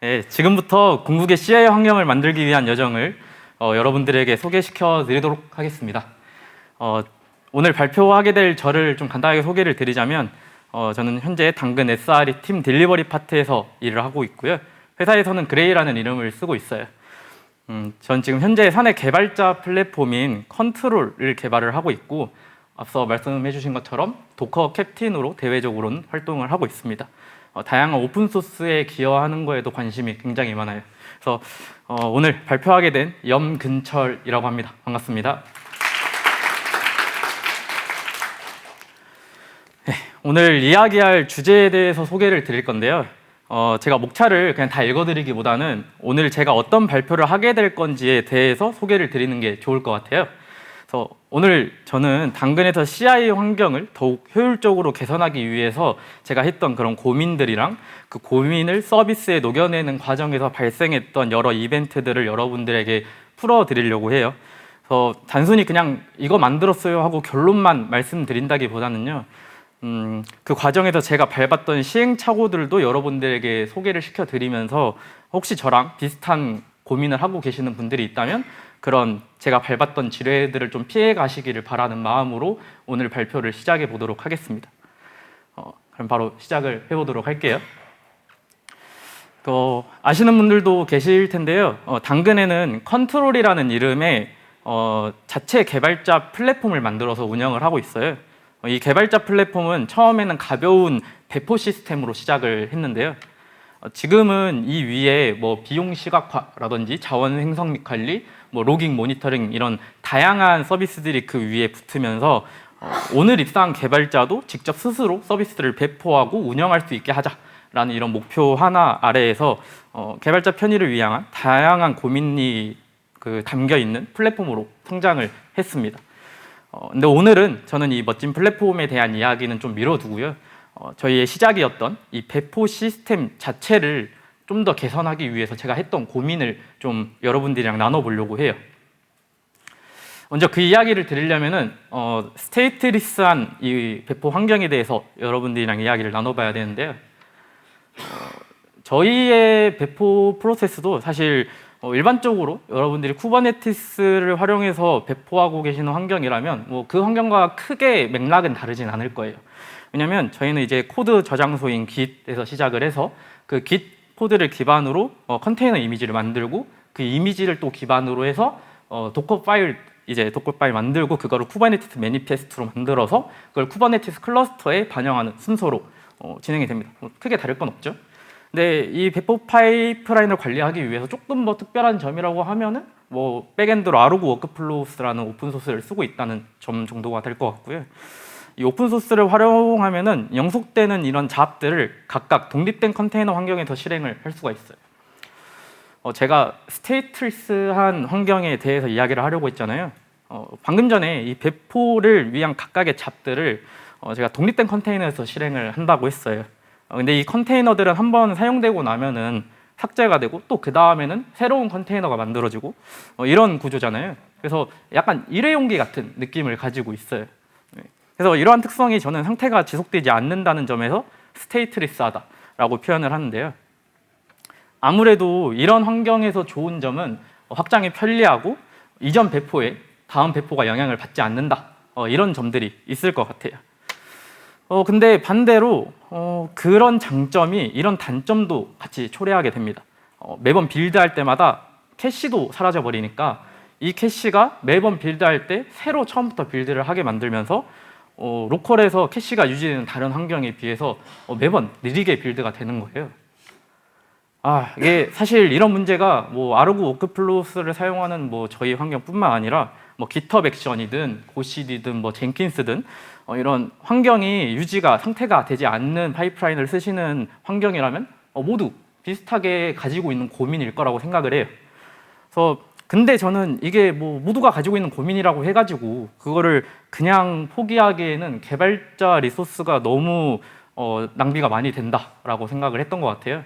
네, 지금부터 궁극의 CI 환경을 만들기 위한 여정을 여러분들에게 소개시켜 드리도록 하겠습니다. 오늘 발표하게 될 저를 좀 간단하게 소개를 드리자면 저는 현재 당근 SRE 팀 딜리버리 파트에서 일을 하고 있고요. 회사에서는 그레이라는 이름을 쓰고 있어요. 전 지금 현재 사내 개발자 플랫폼인 컨트롤을 개발을 하고 있고, 앞서 말씀해 주신 것처럼 도커 캡틴으로 대외적으로는 활동을 하고 있습니다. 다양한 오픈소스에 기여하는 거에도 관심이 굉장히 많아요. 그래서 오늘 발표하게 된 염근철이라고 합니다. 반갑습니다. 네, 오늘 이야기할 주제에 대해서 소개를 드릴 건데요. 제가 목차를 그냥 다 읽어드리기보다는 오늘 제가 어떤 발표를 하게 될 건지에 대해서 소개를 드리는 게 좋을 것 같아요. 그래서 오늘 저는 당근에서 CI 환경을 더욱 효율적으로 개선하기 위해서 제가 했던 그런 고민들이랑 그 고민을 서비스에 녹여내는 과정에서 발생했던 여러 이벤트들을 여러분들에게 풀어드리려고 해요. 그래서 단순히 그냥 이거 만들었어요 하고 결론만 말씀드린다기보다는요, 그 과정에서 제가 밟았던 시행착오들도 여러분들에게 소개를 시켜드리면서 혹시 저랑 비슷한 고민을 하고 계시는 분들이 있다면 그런 제가 밟았던 지뢰들을 좀 피해 가시기를 바라는 마음으로 오늘 발표를 시작해 보도록 하겠습니다. 그럼 바로 시작을 해보도록 할게요. 아시는 분들도 계실 텐데요. 당근에는 컨트롤이라는 이름의 자체 개발자 플랫폼을 만들어서 운영을 하고 있어요. 이 개발자 플랫폼은 처음에는 가벼운 배포 시스템으로 시작을 했는데요. 지금은 이 위에 비용 시각화라든지 자원 생성 및 관리, 로깅 모니터링 이런 다양한 서비스들이 그 위에 붙으면서 오늘 입사한 개발자도 직접 스스로 서비스를 배포하고 운영할 수 있게 하자라는 이런 목표 하나 아래에서 개발자 편의를 위한 다양한 고민이 담겨 있는 플랫폼으로 성장을 했습니다. 근데 오늘은 저는 이 멋진 플랫폼에 대한 이야기는 좀 미뤄두고요. 저희의 시작이었던 이 배포 시스템 자체를 좀 더 개선하기 위해서 제가 했던 고민을 좀 여러분들이랑 나눠보려고 해요. 먼저 그 이야기를 드리려면은 스테이트리스한 이 배포 환경에 대해서 여러분들이랑 이야기를 나눠봐야 되는데요. 저희의 배포 프로세스도 사실 일반적으로 여러분들이 쿠버네티스를 활용해서 배포하고 계시는 환경이라면 그 환경과 크게 맥락은 다르진 않을 거예요. 왜냐하면 저희는 이제 코드 저장소인 Git에서 시작을 해서 그 Git 코드를 기반으로 컨테이너 이미지를 만들고 그 이미지를 또 기반으로 해서 도커 파일 만들고 그거를 쿠버네티스 매니페스트로 만들어서 그걸 쿠버네티스 클러스터에 반영하는 순서로 진행이 됩니다. 크게 다를 건 없죠. 근데 이 배포 파이프라인을 관리하기 위해서 조금 더 특별한 점이라고 하면은 백엔드로 아로그 워크플로우스라는 오픈소스를 쓰고 있다는 점 정도가 될 것 같고요. 이 오픈소스를 활용하면은 영속되는 이런 잡들을 각각 독립된 컨테이너 환경에서 실행을 할 수가 있어요. 제가 스테이트리스한 환경에 대해서 이야기를 하려고 했잖아요. 방금 전에 이 배포를 위한 각각의 잡들을 제가 독립된 컨테이너에서 실행을 한다고 했어요. 근데 이 컨테이너들은 한번 사용되고 나면은 삭제가 되고 또 그 다음에는 새로운 컨테이너가 만들어지고 이런 구조잖아요. 그래서 약간 일회용기 같은 느낌을 가지고 있어요. 그래서 이러한 특성이 저는 상태가 지속되지 않는다는 점에서 스테이트리스하다라고 표현을 하는데요. 아무래도 이런 환경에서 좋은 점은 확장이 편리하고 이전 배포에 다음 배포가 영향을 받지 않는다. 이런 점들이 있을 것 같아요. 근데 반대로 그런 장점이 이런 단점도 같이 초래하게 됩니다. 매번 빌드할 때마다 캐시도 사라져 버리니까 이 캐시가 매번 빌드할 때 새로 처음부터 빌드를 하게 만들면서 로컬에서 캐시가 유지되는 다른 환경에 비해서 매번 느리게 빌드가 되는 거예요. 이게 사실 이런 문제가 아로그 워크플로우스를 사용하는 저희 환경뿐만 아니라 GitHub 액션이든 고시디든 젠킨스든 이런 환경이 유지가 상태가 되지 않는 파이프라인을 쓰시는 환경이라면 모두 비슷하게 가지고 있는 고민일 거라고 생각을 해요. 그래서 근데 저는 이게 모두가 가지고 있는 고민이라고 해가지고 그거를 그냥 포기하기에는 개발자 리소스가 너무 낭비가 많이 된다라고 생각을 했던 것 같아요.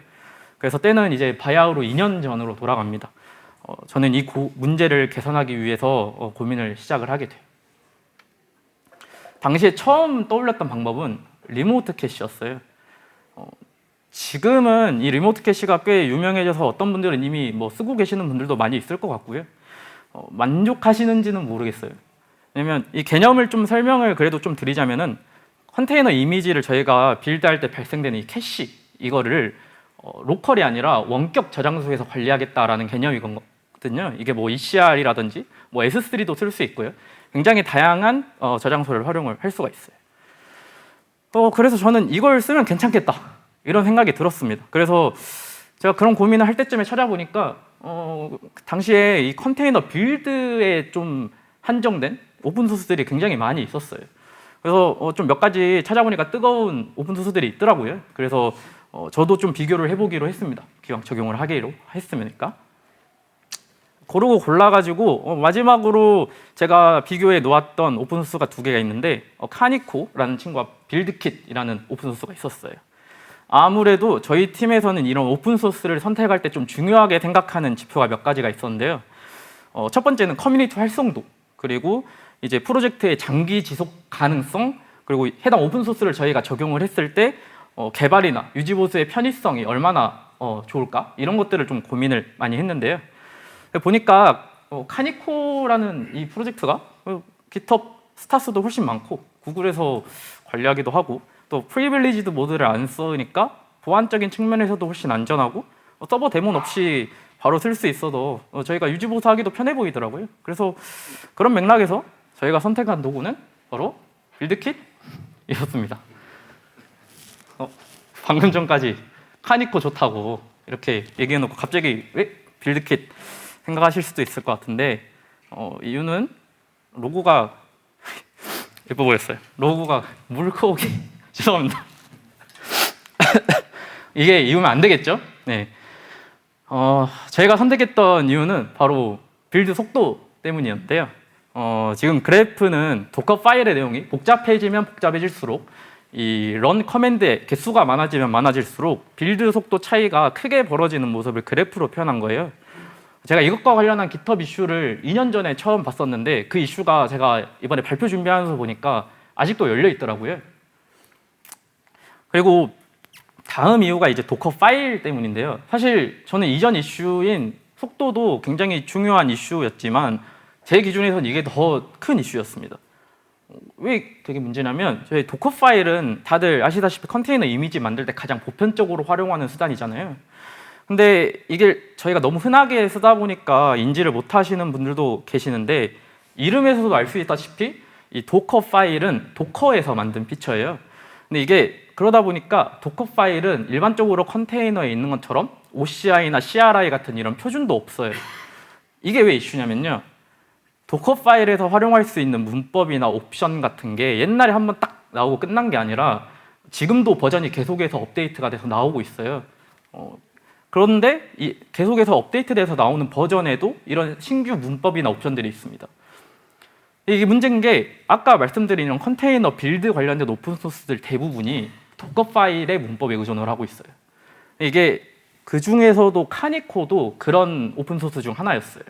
그래서 때는 이제 바야흐로 2년 전으로 돌아갑니다. 저는 이 문제를 개선하기 위해서 고민을 시작을 하게 돼요. 당시에 처음 떠올렸던 방법은 리모트 캐시였어요. 지금은 이 리모트 캐시가 꽤 유명해져서 어떤 분들은 이미 뭐 쓰고 계시는 분들도 많이 있을 것 같고요. 만족하시는지는 모르겠어요. 왜냐면 이 개념을 좀 설명을 그래도 좀 드리자면은 컨테이너 이미지를 저희가 빌드할 때 발생되는 이 캐시 이거를 로컬이 아니라 원격 저장소에서 관리하겠다라는 개념이거든요. 이게 뭐 ECR이라든지 뭐 S3도 쓸 수 있고요. 굉장히 다양한 저장소를 활용을 할 수가 있어요. 그래서 저는 이걸 쓰면 괜찮겠다 이런 생각이 들었습니다. 그래서 제가 그런 고민을 할 때쯤에 찾아보니까 당시에 이 컨테이너 빌드에 좀 한정된 오픈 소스들이 굉장히 많이 있었어요. 그래서 좀 몇 가지 찾아보니까 뜨거운 오픈 소스들이 있더라고요. 그래서 저도 좀 비교를 해보기로 했습니다. 기왕 적용을 하기로 했으니까. 고르고 골라가지고 마지막으로 제가 비교해 놓았던 오픈소스가 두 개가 있는데 카니코라는 친구와 빌드킷이라는 오픈소스가 있었어요. 아무래도 저희 팀에서는 이런 오픈소스를 선택할 때 좀 중요하게 생각하는 지표가 몇 가지가 있었는데요. 첫 번째는 커뮤니티 활성도, 그리고 이제 프로젝트의 장기 지속 가능성, 그리고 해당 오픈소스를 저희가 적용을 했을 때 개발이나 유지 보수의 편의성이 얼마나 좋을까, 이런 것들을 좀 고민을 많이 했는데요. 보니까 카니코라는 이 프로젝트가 GitHub 스타스도 훨씬 많고 구글에서 관리하기도 하고 또 프리빌리지드 모드를 안 쓰니까 보안적인 측면에서도 훨씬 안전하고 서버 데몬 없이 바로 쓸 수 있어도 저희가 유지 보수하기도 편해 보이더라고요. 그래서 그런 맥락에서 저희가 선택한 도구는 바로 빌드킷이었습니다. 방금 전까지 카니코 좋다고 이렇게 얘기해놓고 갑자기 왜 빌드킷 생각하실 수도 있을 것 같은데 이유는 로고가 예뻐 보였어요. 로고가 물고기 죄송합니다. 이게 이유면 안 되겠죠? 네. 저희가 선택했던 이유는 바로 빌드 속도 때문이었는데요. 지금 그래프는 도커 파일의 내용이 복잡해지면 복잡해질수록 이 런 커맨드의 개수가 많아지면 많아질수록 빌드 속도 차이가 크게 벌어지는 모습을 그래프로 표현한 거예요. 제가 이것과 관련한 GitHub 이슈를 2년 전에 처음 봤었는데 그 이슈가 제가 이번에 발표 준비하면서 보니까 아직도 열려 있더라고요. 그리고 다음 이유가 이제 도커 파일 때문인데요. 사실 저는 이전 이슈인 속도도 굉장히 중요한 이슈였지만 제 기준에서는 이게 더 큰 이슈였습니다. 왜 되게 문제냐면 저희 도커 파일은 다들 아시다시피 컨테이너 이미지 만들 때 가장 보편적으로 활용하는 수단이잖아요. 근데 이게 저희가 너무 흔하게 쓰다 보니까 인지를 못 하시는 분들도 계시는데 이름에서도 알 수 있다시피 이 도커 파일은 도커에서 만든 피처예요. 근데 이게 그러다 보니까 도커 파일은 일반적으로 컨테이너에 있는 것처럼 OCI나 CRI 같은 이런 표준도 없어요. 이게 왜 이슈냐면요. 도커 파일에서 활용할 수 있는 문법이나 옵션 같은 게 옛날에 한번 딱 나오고 끝난 게 아니라 지금도 버전이 계속해서 업데이트가 돼서 나오고 있어요. 그런데 계속해서 업데이트돼서 나오는 버전에도 이런 신규 문법이나 옵션들이 있습니다. 이게 문제인 게 아까 말씀드린 이런 컨테이너 빌드 관련된 오픈소스들 대부분이 도커 파일의 문법에 의존을 하고 있어요. 이게 그 중에서도 카니코도 그런 오픈소스 중 하나였어요.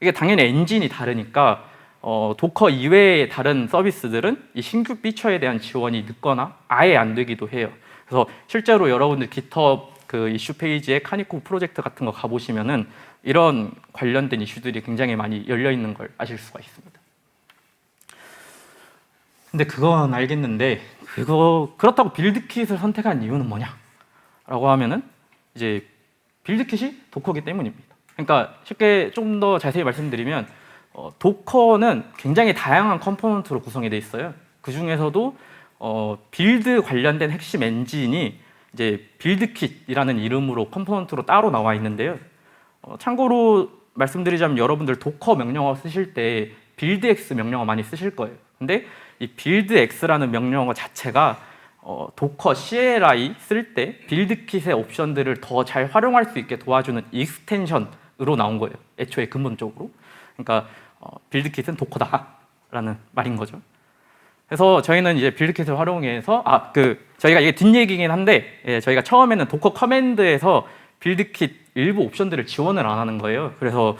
이게 당연히 엔진이 다르니까 도커 이외의 다른 서비스들은 이 신규 피처에 대한 지원이 늦거나 아예 안 되기도 해요. 그래서 실제로 여러분들 GitHub 그 이슈 페이지에 카니코 프로젝트 같은 거 가보시면은 이런 관련된 이슈들이 굉장히 많이 열려 있는 걸 아실 수가 있습니다. 근데 그건 알겠는데 그렇다고 빌드킷을 선택한 이유는 뭐냐? 라고 하면은 이제 빌드킷이 도커기 때문입니다. 그러니까 쉽게 좀 더 자세히 말씀드리면 도커는 굉장히 다양한 컴포넌트로 구성이 되어 있어요. 그 중에서도 빌드 관련된 핵심 엔진이 이제 빌드킷이라는 이름으로 컴포넌트로 따로 나와 있는데요. 참고로 말씀드리자면 여러분들 도커 명령어 쓰실 때 빌드X 명령어 많이 쓰실 거예요. 근데 이 빌드X라는 명령어 자체가 도커 CLI 쓸 때 빌드킷의 옵션들을 더 잘 활용할 수 있게 도와주는 익스텐션으로 나온 거예요. 애초에 근본적으로. 그러니까 빌드킷은 도커다라는 말인 거죠. 그래서 저희는 이제 빌드킷을 활용해서 저희가 이게 뒷얘기긴 한데 저희가 처음에는 도커 커맨드에서 빌드킷 일부 옵션들을 지원을 안 하는 거예요. 그래서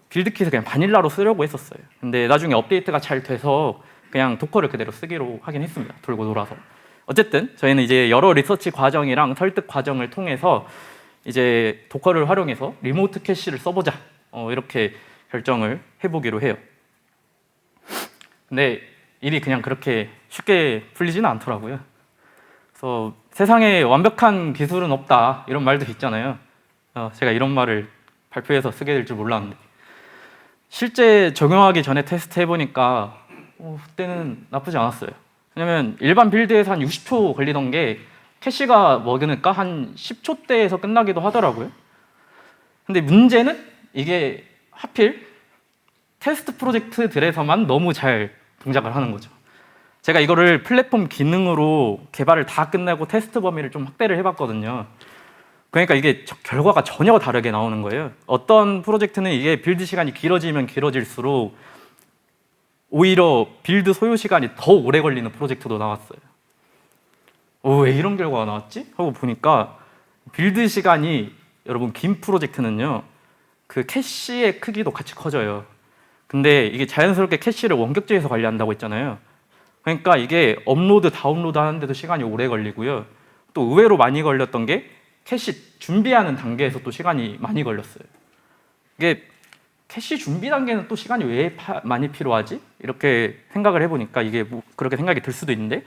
빌드킷을 그냥 바닐라로 쓰려고 했었어요. 근데 나중에 업데이트가 잘 돼서 그냥 도커를 그대로 쓰기로 하긴 했습니다. 돌고 돌아서. 어쨌든 저희는 이제 여러 리서치 과정이랑 설득 과정을 통해서 이제 도커를 활용해서 리모트 캐시를 써보자 이렇게 결정을 해보기로 해요. 근데 일이 그냥 그렇게 쉽게 풀리지는 않더라고요. 그래서 세상에 완벽한 기술은 없다 이런 말도 있잖아요. 제가 이런 말을 발표해서 쓰게 될 줄 몰랐는데 실제 적용하기 전에 테스트 해보니까 그때는 나쁘지 않았어요. 왜냐면 일반 빌드에서 한 60초 걸리던 게 캐시가 먹으니까 한 10초대에서 끝나기도 하더라고요. 근데 문제는 이게 하필 테스트 프로젝트들에서만 너무 잘 동작을 하는 거죠. 제가 이거를 플랫폼 기능으로 개발을 다 끝내고 테스트 범위를 좀 확대를 해봤거든요. 그러니까 이게 결과가 전혀 다르게 나오는 거예요. 어떤 프로젝트는 이게 빌드 시간이 길어지면 길어질수록 오히려 빌드 소요 시간이 더 오래 걸리는 프로젝트도 나왔어요. 왜 이런 결과가 나왔지? 하고 보니까 빌드 시간이 여러분 긴 프로젝트는요 그 캐시의 크기도 같이 커져요. 근데 이게 자연스럽게 캐시를 원격지에서 관리한다고 했잖아요. 그러니까 이게 업로드, 다운로드 하는데도 시간이 오래 걸리고요. 또 의외로 많이 걸렸던 게 캐시 준비하는 단계에서 또 시간이 많이 걸렸어요. 이게 캐시 준비 단계는 또 시간이 왜 많이 필요하지? 이렇게 생각을 해보니까 이게 뭐 그렇게 생각이 들 수도 있는데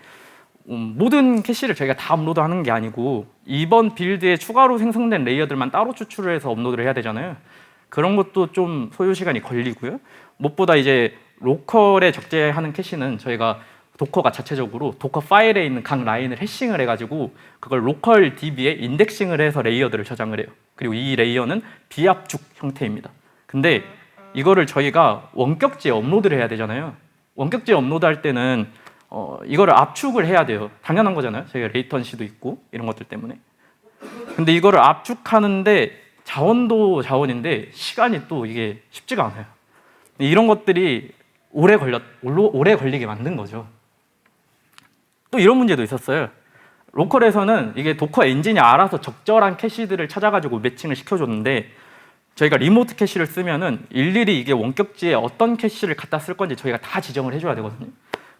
모든 캐시를 저희가 다 업로드하는 게 아니고 이번 빌드에 추가로 생성된 레이어들만 따로 추출을 해서 업로드를 해야 되잖아요. 그런 것도 좀 소요 시간이 걸리고요. 무엇보다 이제 로컬에 적재하는 캐시는 저희가 도커가 자체적으로 도커 파일에 있는 각 라인을 해싱을 해가지고 그걸 로컬 DB에 인덱싱을 해서 레이어들을 저장을 해요. 그리고 이 레이어는 비압축 형태입니다. 근데 이거를 저희가 원격지에 업로드를 해야 되잖아요. 원격지에 업로드할 때는 이거를 압축을 해야 돼요. 당연한 거잖아요. 저희가 레이턴시도 있고 이런 것들 때문에. 근데 이거를 압축하는데 자원도 자원인데 시간이 또 이게 쉽지가 않아요. 이런 것들이 오래 걸리게 만든 거죠. 또 이런 문제도 있었어요. 로컬에서는 이게 도커 엔진이 알아서 적절한 캐시들을 찾아가지고 매칭을 시켜줬는데 저희가 리모트 캐시를 쓰면은 일일이 이게 원격지에 어떤 캐시를 갖다 쓸 건지 저희가 다 지정을 해줘야 되거든요.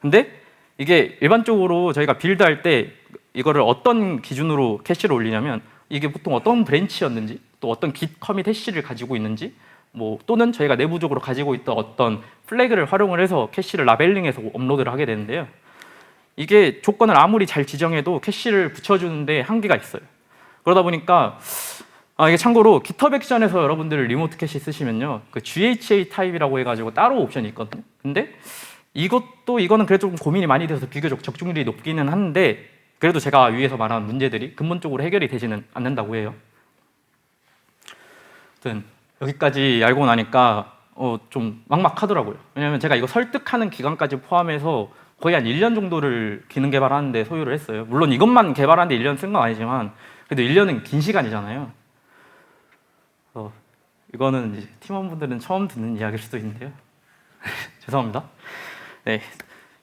근데 이게 일반적으로 저희가 빌드할 때 이거를 어떤 기준으로 캐시를 올리냐면 이게 보통 어떤 브랜치였는지 또 어떤 git 커밋 해시를 가지고 있는지 뭐 또는 저희가 내부적으로 가지고 있던 어떤 플래그를 활용을 해서 캐시를 라벨링해서 업로드를 하게 되는데요. 이게 조건을 아무리 잘 지정해도 캐시를 붙여주는데 한계가 있어요. 그러다 보니까 이게 참고로 GitHub 액션에서 여러분들 리모트 캐시 쓰시면요, 그 GHA 타입이라고 해가지고 따로 옵션이 있거든요. 근데 이거는 그래도 좀 고민이 많이 돼서 비교적 적중률이 높기는 한데 그래도 제가 위에서 말한 문제들이 근본적으로 해결이 되지는 않는다고 해요. 아무튼 여기까지 알고 나니까 좀 막막하더라고요. 왜냐면 제가 이거 설득하는 기간까지 포함해서 거의 한 1년 정도를 기능 개발하는데 소요를 했어요. 물론 이것만 개발하는데 1년 쓴 건 아니지만 그래도 1년은 긴 시간이잖아요. 이거는 이제 팀원분들은 처음 듣는 이야기일 수도 있는데요. 죄송합니다. 네,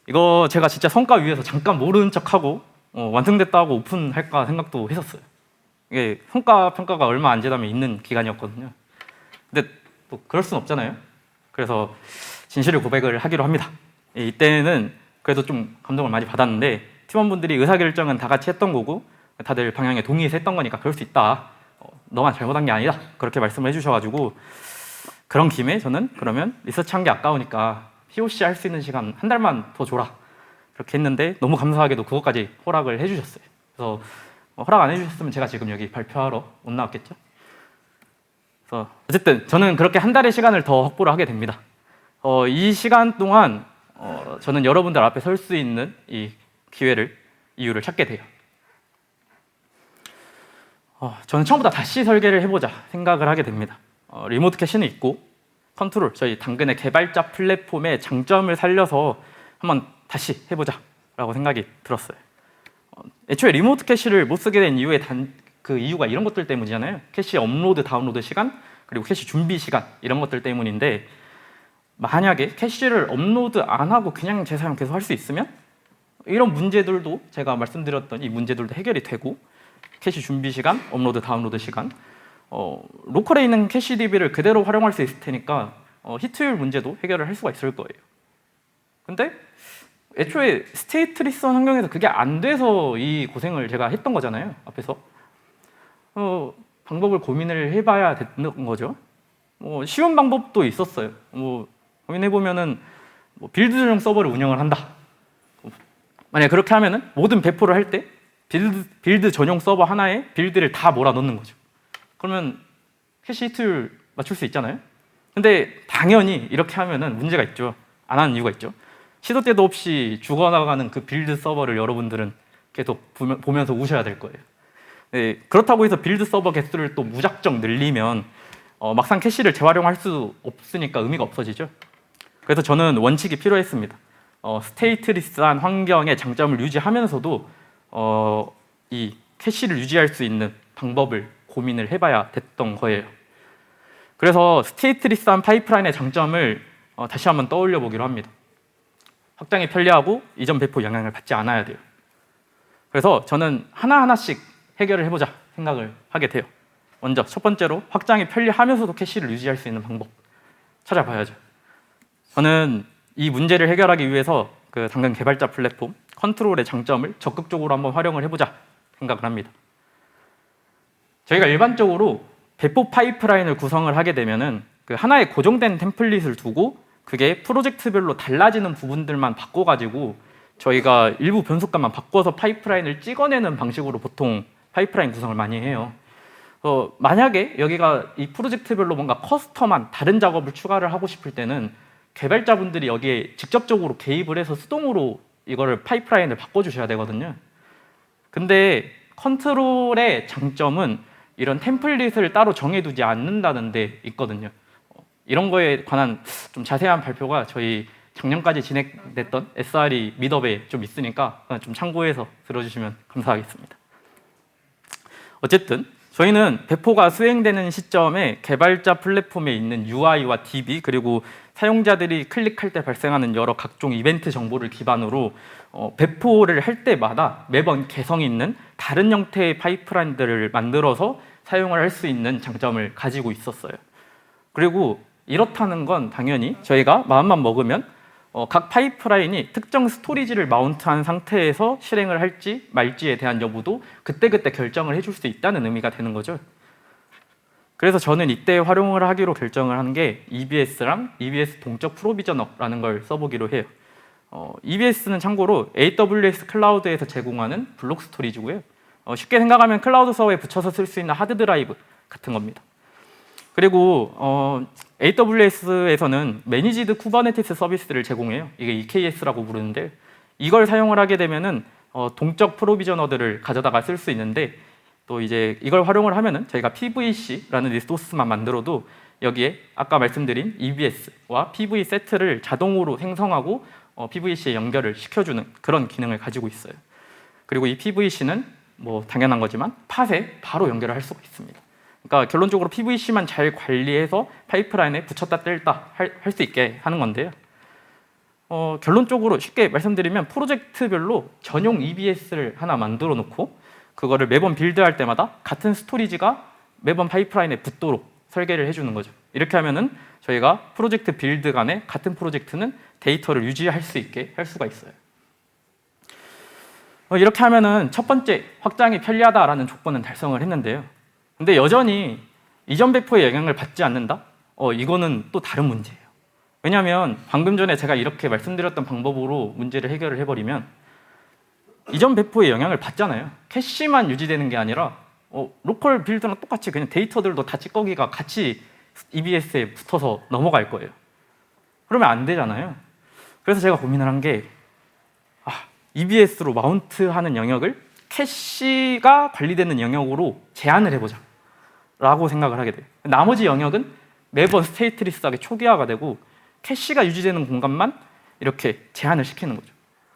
이거 제가 진짜 성과 위에서 잠깐 모르는 척하고 완성됐다 하고 오픈할까 생각도 했었어요. 이게 성과 평가가 얼마 안 지나면 있는 기간이었거든요. 근데 또 그럴 순 없잖아요. 그래서 진실을 고백을 하기로 합니다. 이때는 그래도 좀 감동을 많이 받았는데 팀원분들이 의사결정은 다 같이 했던 거고 다들 방향에 동의해서 했던 거니까 그럴 수 있다. 너만 잘못한 게 아니다. 그렇게 말씀을 해주셔가지고 그런 김에 저는 그러면 리서치한 게 아까우니까 POC 할 수 있는 시간 한 달만 더 줘라. 그렇게 했는데 너무 감사하게도 그것까지 허락을 해주셨어요. 그래서 허락 안 해주셨으면 제가 지금 여기 발표하러 못 나왔겠죠. 그래서 어쨌든 저는 그렇게 한 달의 시간을 더 확보를 하게 됩니다. 이 시간 동안 저는 여러분들 앞에 설 수 있는 이 이유를 찾게 돼요. 저는 처음부터 다시 설계를 해보자 생각을 하게 됩니다. 리모트 캐시는 있고 컨트롤, 저희 당근의 개발자 플랫폼의 장점을 살려서 한번 다시 해보자 라고 생각이 들었어요. 애초에 리모트 캐시를 못 쓰게 된 그 이유가 이런 것들 때문이잖아요. 캐시 업로드, 다운로드 시간, 그리고 캐시 준비 시간 이런 것들 때문인데 만약에 캐시를 업로드 안 하고 그냥 재사용 계속 할 수 있으면 이런 문제들도 제가 말씀드렸던 이 문제들도 해결이 되고 캐시 준비 시간, 업로드, 다운로드 시간 로컬에 있는 캐시 DB를 그대로 활용할 수 있을 테니까 히트율 문제도 해결을 할 수가 있을 거예요. 근데 애초에 스테이트리스한 환경에서 그게 안 돼서 이 고생을 제가 했던 거잖아요. 앞에서 방법을 고민을 해봐야 되는 거죠. 쉬운 방법도 있었어요. 고민해보면은 빌드 전용 서버를 운영을 한다. 만약에 그렇게 하면은 모든 배포를 할 때 빌드 전용 서버 하나에 빌드를 다 몰아넣는 거죠. 그러면 캐시 히트율 맞출 수 있잖아요. 근데 당연히 이렇게 하면은 문제가 있죠. 안 하는 이유가 있죠. 시도 때도 없이 죽어나가는 그 빌드 서버를 여러분들은 계속 보면서 우셔야 될 거예요. 네, 그렇다고 해서 빌드 서버 개수를 또 무작정 늘리면 막상 캐시를 재활용할 수 없으니까 의미가 없어지죠. 그래서 저는 원칙이 필요했습니다. 스테이트리스한 환경의 장점을 유지하면서도 이 캐시를 유지할 수 있는 방법을 고민을 해봐야 됐던 거예요. 그래서 스테이트리스한 파이프라인의 장점을 다시 한번 떠올려 보기로 합니다. 확장이 편리하고 이전 배포 영향을 받지 않아야 돼요. 그래서 저는 하나하나씩 해결을 해보자 생각을 하게 돼요. 먼저 첫 번째로 확장이 편리하면서도 캐시를 유지할 수 있는 방법 찾아봐야죠. 저는 이 문제를 해결하기 위해서 그 당근 개발자 플랫폼 컨트롤의 장점을 적극적으로 한번 활용을 해보자 생각을 합니다. 저희가 일반적으로 배포 파이프라인을 구성을 하게 되면은 그 하나의 고정된 템플릿을 두고 그게 프로젝트별로 달라지는 부분들만 바꿔가지고 저희가 일부 변속값만 바꿔서 파이프라인을 찍어내는 방식으로 보통 파이프라인 구성을 많이 해요. 만약에 여기가 이 프로젝트별로 뭔가 커스텀한 다른 작업을 추가를 하고 싶을 때는 개발자분들이 여기에 직접적으로 개입을 해서 수동으로 이거를 파이프라인을 바꿔주셔야 되거든요. 근데 컨트롤의 장점은 이런 템플릿을 따로 정해두지 않는다는 데 있거든요. 이런 거에 관한 좀 자세한 발표가 저희 작년까지 진행됐던 SRE 미드업에 좀 있으니까 좀 참고해서 들어주시면 감사하겠습니다. 어쨌든 저희는 배포가 수행되는 시점에 개발자 플랫폼에 있는 UI와 DB 그리고 사용자들이 클릭할 때 발생하는 여러 각종 이벤트 정보를 기반으로 배포를 할 때마다 매번 개성 있는 다른 형태의 파이프라인들을 만들어서 사용을 할 수 있는 장점을 가지고 있었어요. 그리고 이렇다는 건 당연히 저희가 마음만 먹으면 각 파이프라인이 특정 스토리지를 마운트한 상태에서 실행을 할지 말지에 대한 여부도 그때그때 결정을 해줄 수 있다는 의미가 되는 거죠. 그래서 저는 이때 활용을 하기로 결정을 한 게 EBS랑 EBS 동적 프로비저너라는 걸 써보기로 해요. EBS는 참고로 AWS 클라우드에서 제공하는 블록 스토리지고요. 쉽게 생각하면 클라우드 서버에 붙여서 쓸 수 있는 하드 드라이브 같은 겁니다. 그리고 AWS에서는 매니지드 쿠버네티스 서비스를 제공해요. 이게 EKS라고 부르는데 이걸 사용을 하게 되면은 동적 프로비저너들을 가져다가 쓸 수 있는데 또 이제 이걸 활용을 하면은 저희가 PVC라는 리소스만 만들어도 여기에 아까 말씀드린 EBS와 PV 세트를 자동으로 생성하고 PVC에 연결을 시켜주는 그런 기능을 가지고 있어요. 그리고 이 PVC는 뭐 당연한 거지만 팟에 바로 연결을 할 수가 있습니다. 그러니까 결론적으로 PVC만 잘 관리해서 파이프라인에 붙였다 뗄다 할 수 있게 하는 건데요. 결론적으로 쉽게 말씀드리면 프로젝트별로 전용 EBS를 하나 만들어 놓고 그거를 매번 빌드할 때마다 같은 스토리지가 매번 파이프라인에 붙도록 설계를 해주는 거죠. 이렇게 하면은 저희가 프로젝트 빌드 간에 같은 프로젝트는 데이터를 유지할 수 있게 할 수가 있어요. 이렇게 하면은 첫 번째 확장이 편리하다라는 조건은 달성을 했는데요. 근데 여전히 이전 배포의 영향을 받지 않는다? 이거는 또 다른 문제예요. 왜냐하면 방금 전에 제가 이렇게 말씀드렸던 방법으로 문제를 해결을 해버리면 이전 배포의 영향을 받잖아요. 캐시만 유지되는 게 아니라 로컬 빌드랑 똑같이 그냥 데이터들도 다 찌꺼기가 같이 EBS에 붙어서 넘어갈 거예요. 그러면 안 되잖아요. 그래서 제가 고민을 한 게 EBS로 마운트하는 영역을 캐시가 관리되는 영역으로 제한을 해보자 라고 생각을 하게 돼요. 나머지 영역은 매번 스테이트리스하게 초기화가 되고 캐시가 유지되는 공간만 이렇게 제한을 시키는 거죠.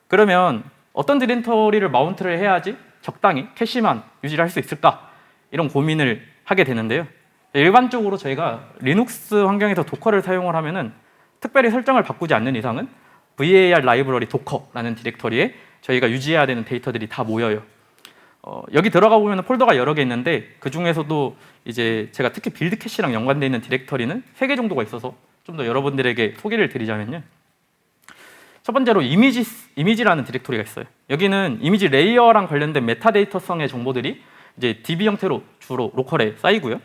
그러면 어떤 디렉터리를 마운트를 해야지 적당히 캐시만 유지를 할 수 있을까? 이런 고민을 하게 되는데요. 일반적으로 저희가 리눅스 환경에서 도커를 사용을 하면은 특별히 설정을 바꾸지 않는 이상은 var 라이브러리 도커라는 디렉터리에 저희가 유지해야 되는 데이터들이 다 모여요. 여기 들어가 보면 폴더가 여러 개 있는데 그 중에서도 이제 제가 특히 빌드 캐시랑 연관되어 있는 디렉터리는 3개 정도가 있어서 좀 더 여러분들에게 소개를 드리자면요. 첫 번째로 이미지라는 디렉토리가 있어요. 여기는 이미지 레이어랑 관련된 메타데이터성의 정보들이 이제 DB 형태로 주로 로컬에 쌓이고요.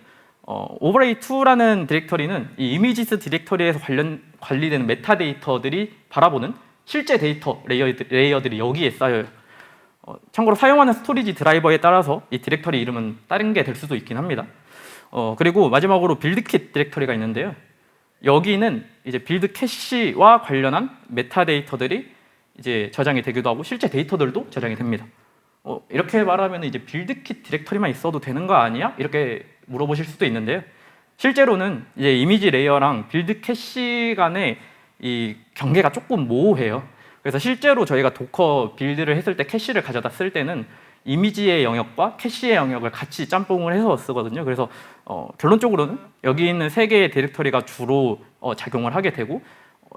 오버레이2라는 디렉터리는 이 이미지스 디렉터리에서 관리되는 메타데이터들이 바라보는 실제 데이터 레이어들이 여기에 쌓여요. 참고로 사용하는 스토리지 드라이버에 따라서 이 디렉터리 이름은 다른 게 될 수도 있긴 합니다. 그리고 마지막으로 빌드킷 디렉터리가 있는데요. 여기는 이제 빌드 캐시와 관련한 메타데이터들이 이제 저장이 되기도 하고 실제 데이터들도 저장이 됩니다. 이렇게 말하면 이제 빌드킷 디렉터리만 있어도 되는 거 아니야? 이렇게 물어보실 수도 있는데요. 실제로는 이제 이미지 레이어랑 빌드 캐시 간의 이 경계가 조금 모호해요. 그래서 실제로 저희가 도커 빌드를 했을 때 캐시를 가져다 쓸 때는 이미지의 영역과 캐시의 영역을 같이 짬뽕을 해서 쓰거든요. 그래서 결론적으로는 여기 있는 세 개의 디렉터리가 주로 작용을 하게 되고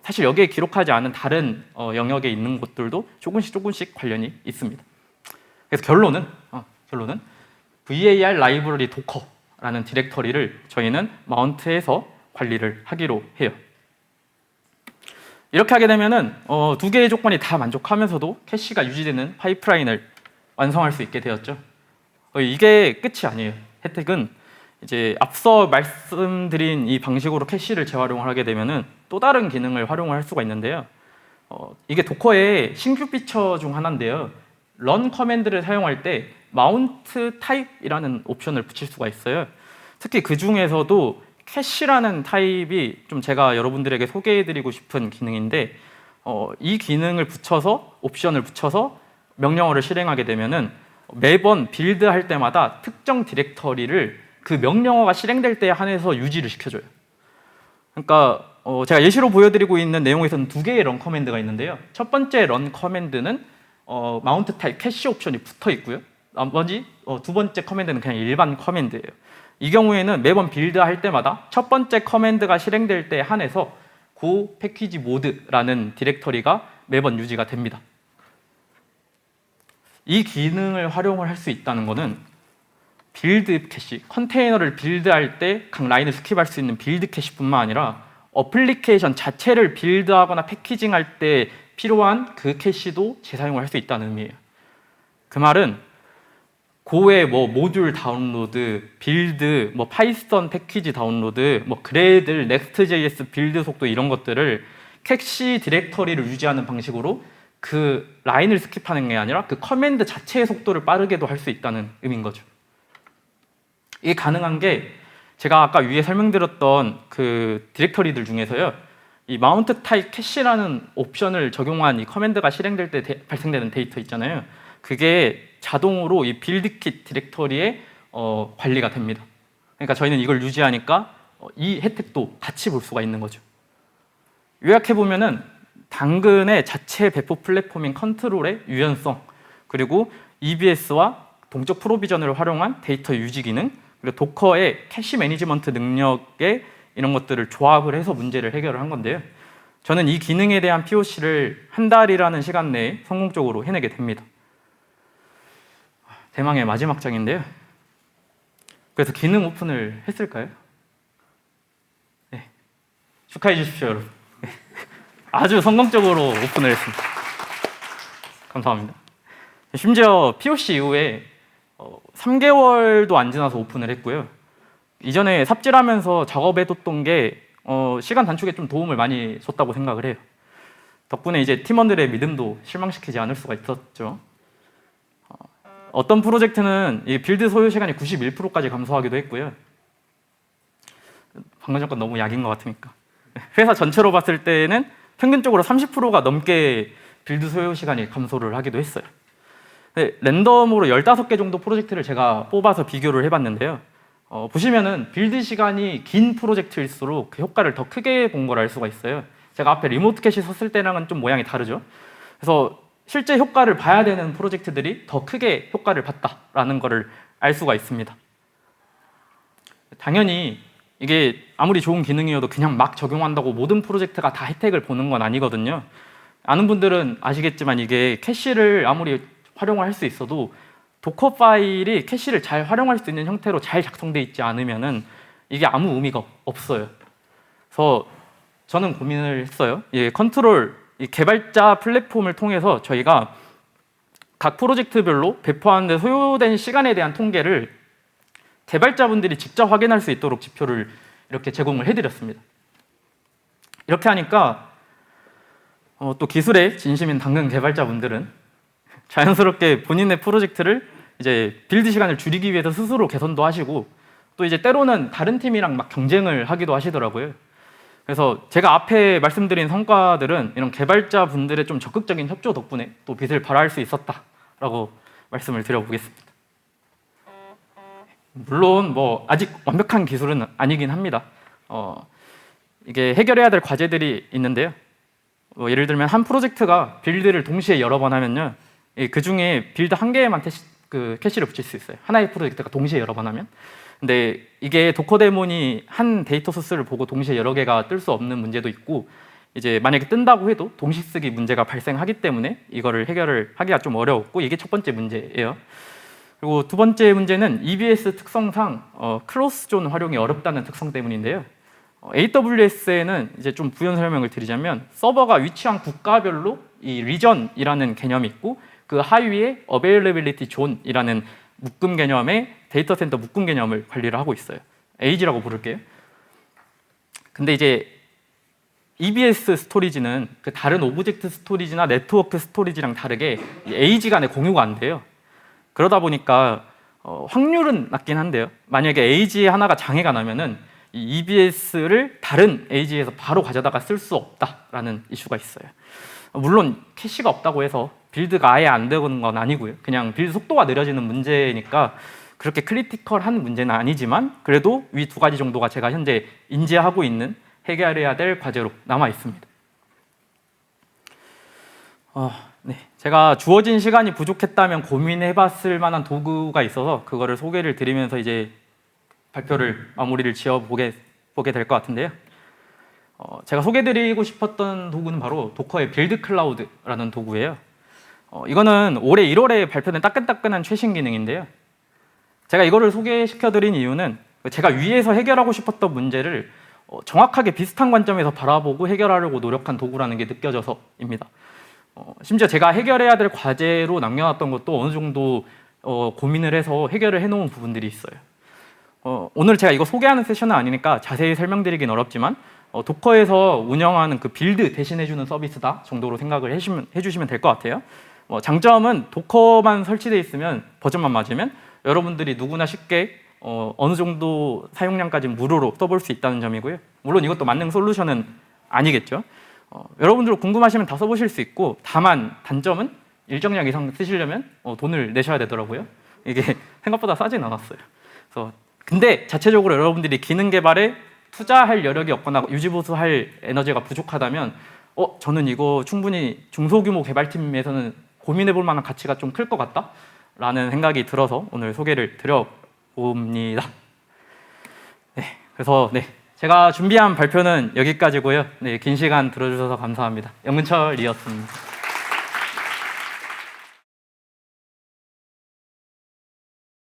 사실 여기에 기록하지 않은 다른 영역에 있는 것들도 조금씩 관련이 있습니다. 그래서 결론은 VAR 라이브러리 도커라는 디렉터리를 저희는 마운트에서 관리를 하기로 해요. 이렇게 하게 되면은 두 개의 조건이 다 만족하면서도 캐시가 유지되는 파이프라인을 완성할 수 있게 되었죠. 이게 끝이 아니에요. 혜택은 이제 앞서 말씀드린 이 방식으로 캐시를 재활용을 하게 되면은 또 다른 기능을 활용을 할 수가 있는데요. 이게 도커의 신규 피처 중 하나인데요. 런 커맨드를 사용할 때 마운트 타입이라는 옵션을 붙일 수가 있어요. 특히 그 중에서도 캐시라는 타입이 좀 제가 여러분들에게 소개해드리고 싶은 기능인데 이 기능을 붙여서 옵션을 붙여서 명령어를 실행하게 되면은 매번 빌드할 때마다 특정 디렉터리를 그 명령어가 실행될 때에 한해서 유지를 시켜줘요. 그러니까 제가 예시로 보여드리고 있는 내용에서는 두 개의 런 커맨드가 있는데요. 첫 번째 런 커맨드는 마운트 타입 캐시 옵션이 붙어 있고요. 나머지 두 번째 커맨드는 그냥 일반 커맨드예요. 이 경우에는 매번 빌드할 때마다 첫 번째 커맨드가 실행될 때에 한해서 고 패키지 모드라는 디렉터리가 매번 유지가 됩니다. 이 기능을 활용을 할 수 있다는 것은 빌드 캐시, 컨테이너를 빌드할 때 각 라인을 스킵할 수 있는 빌드 캐시뿐만 아니라 어플리케이션 자체를 빌드하거나 패키징할 때 필요한 그 캐시도 재사용을 할 수 있다는 의미예요. 그 말은 고의 모듈 다운로드, 빌드, 파이썬 패키지 다운로드, 그레이들, 넥스트.js 빌드 속도 이런 것들을 캐시 디렉터리를 유지하는 방식으로 그 라인을 스킵하는 게 아니라 그 커맨드 자체의 속도를 빠르게도 할 수 있다는 의미인 거죠. 이게 가능한 게 제가 아까 위에 설명드렸던 그 디렉터리들 중에서요. 이 마운트 타입 캐시라는 옵션을 적용한 이 커맨드가 실행될 때 발생되는 데이터 있잖아요. 그게 자동으로 이 빌드킷 디렉터리에 관리가 됩니다. 그러니까 저희는 이걸 유지하니까 이 혜택도 같이 볼 수가 있는 거죠. 요약해 보면은 당근의 자체 배포 플랫폼인 컨트롤의 유연성, 그리고 EBS와 동적 프로비전을 활용한 데이터 유지 기능, 그리고 도커의 캐시 매니지먼트 능력에 이런 것들을 조합을 해서 문제를 해결을 한 건데요. 저는 이 기능에 대한 POC를 한 달이라는 시간 내에 성공적으로 해내게 됩니다. 대망의 마지막 장인데요. 그래서 기능 오픈을 했을까요? 네. 축하해 주십시오, 여러분. 아주 성공적으로 오픈을 했습니다. 감사합니다. 심지어 POC 이후에 3개월도 안 지나서 오픈을 했고요. 이전에 삽질하면서 작업해뒀던 게 시간 단축에 좀 도움을 많이 줬다고 생각을 해요. 덕분에 이제 팀원들의 믿음도 실망시키지 않을 수가 있었죠. 어떤 프로젝트는 이 빌드 소요 시간이 91%까지 감소하기도 했고요. 방금 전건 너무 약인 것 같으니까. 회사 전체로 봤을 때는 평균적으로 30%가 넘게 빌드 소요 시간이 감소를 하기도 했어요. 랜덤으로 15개 정도 프로젝트를 제가 뽑아서 비교를 해봤는데요. 보시면은 빌드 시간이 긴 프로젝트일수록 그 효과를 더 크게 본 걸 알 수가 있어요. 제가 앞에 리모트 캐시 썼을 때랑은 좀 모양이 다르죠. 그래서 실제 효과를 봐야 되는 프로젝트들이 더 크게 효과를 봤다라는 것을 알 수가 있습니다. 당연히 이게 아무리 좋은 기능이어도 그냥 막 적용한다고 모든 프로젝트가 다 혜택을 보는 건 아니거든요. 아는 분들은 아시겠지만 이게 캐시를 아무리 활용을 할 수 있어도 도커 파일이 캐시를 잘 활용할 수 있는 형태로 잘 작성되어 있지 않으면은 이게 아무 의미가 없어요. 그래서 저는 고민을 했어요. 예, 컨트롤 이 개발자 플랫폼을 통해서 저희가 각 프로젝트별로 배포하는 데 소요된 시간에 대한 통계를 개발자분들이 직접 확인할 수 있도록 지표를 이렇게 제공을 해드렸습니다. 이렇게 하니까 또 기술에 진심인 당근 개발자분들은 자연스럽게 본인의 프로젝트를 이제 빌드 시간을 줄이기 위해서 스스로 개선도 하시고 또 이제 때로는 다른 팀이랑 막 경쟁을 하기도 하시더라고요. 그래서 제가 앞에 말씀드린 성과들은 이런 개발자분들의 좀 적극적인 협조 덕분에 또 빛을 발할 수 있었다라고 말씀을 드려보겠습니다. 물론 뭐 아직 완벽한 기술은 아니긴 합니다. 이게 해결해야 될 과제들이 있는데요. 예를 들면 한 프로젝트가 빌드를 동시에 여러 번 하면요, 그 중에 빌드 한 개에만 캐시를 붙일 수 있어요. 하나의 프로젝트가 동시에 여러 번 하면. 근데 이게 도커 데몬이 한 데이터 소스를 보고 동시에 여러 개가 뜰 수 없는 문제도 있고, 이제 만약에 뜬다고 해도 동시 쓰기 문제가 발생하기 때문에 이거를 해결을 하기가 좀 어려웠고, 이게 첫 번째 문제예요. 그리고 두 번째 문제는 EBS 특성상 크로스 존 활용이 어렵다는 특성 때문인데요. AWS에는 이제 좀 부연 설명을 드리자면 서버가 위치한 국가별로 이 리전이라는 개념이 있고 그 하위에 Availability Zone이라는 묶음 개념의 데이터 센터 묶음 개념을 관리를 하고 있어요. AG라고 부를게요. 근데 이제 EBS 스토리지는 그 다른 오브젝트 스토리지나 네트워크 스토리지랑 다르게 AG 간에 공유가 안 돼요. 그러다 보니까 확률은 낮긴 한데요. 만약에 AG 하나가 장애가 나면은 이 EBS를 다른 AG에서 바로 가져다가 쓸 수 없다라는 이슈가 있어요. 물론 캐시가 없다고 해서 빌드가 아예 안 되는 건 아니고요. 그냥 빌드 속도가 느려지는 문제니까 그렇게 크리티컬한 문제는 아니지만 그래도 위 두 가지 정도가 제가 현재 인지하고 있는 해결해야 될 과제로 남아 있습니다. 네. 제가 주어진 시간이 부족했다면 고민해봤을 만한 도구가 있어서 그거를 소개를 드리면서 이제 발표를 마무리를 지어보게 될 것 같은데요. 제가 소개드리고 싶었던 도구는 바로 도커의 빌드 클라우드라는 도구예요. 이거는 올해 1월에 발표된 따끈따끈한 최신 기능인데요. 제가 이거를 소개시켜드린 이유는 제가 위에서 해결하고 싶었던 문제를 정확하게 비슷한 관점에서 바라보고 해결하려고 노력한 도구라는 게 느껴져서입니다. 심지어 제가 해결해야 될 과제로 남겨놨던 것도 어느 정도 고민을 해서 해결을 해놓은 부분들이 있어요. 오늘 제가 이거 소개하는 세션은 아니니까 자세히 설명드리긴 어렵지만 도커에서 운영하는 그 빌드 대신해주는 서비스다 정도로 생각을 해주시면 될 것 같아요. 장점은 도커만 설치되어 있으면 버전만 맞으면 여러분들이 누구나 쉽게 어느 정도 사용량까지 무료로 써볼 수 있다는 점이고요. 물론 이것도 만능 솔루션은 아니겠죠. 여러분들 궁금하시면 다 써보실 수 있고, 다만 단점은 일정량 이상 쓰시려면 돈을 내셔야 되더라고요. 이게 생각보다 싸진 않았어요. 그래서 근데 자체적으로 여러분들이 기능 개발에 투자할 여력이 없거나 유지보수할 에너지가 부족하다면 저는 이거 충분히 중소규모 개발팀에서는 고민해볼 만한 가치가 좀 클 것 같다 라는 생각이 들어서 오늘 소개를 드려봅니다. 네, 그래서 제가 준비한 발표는 여기까지고요. 긴 시간 들어주셔서 감사합니다. 영근철이었습니다.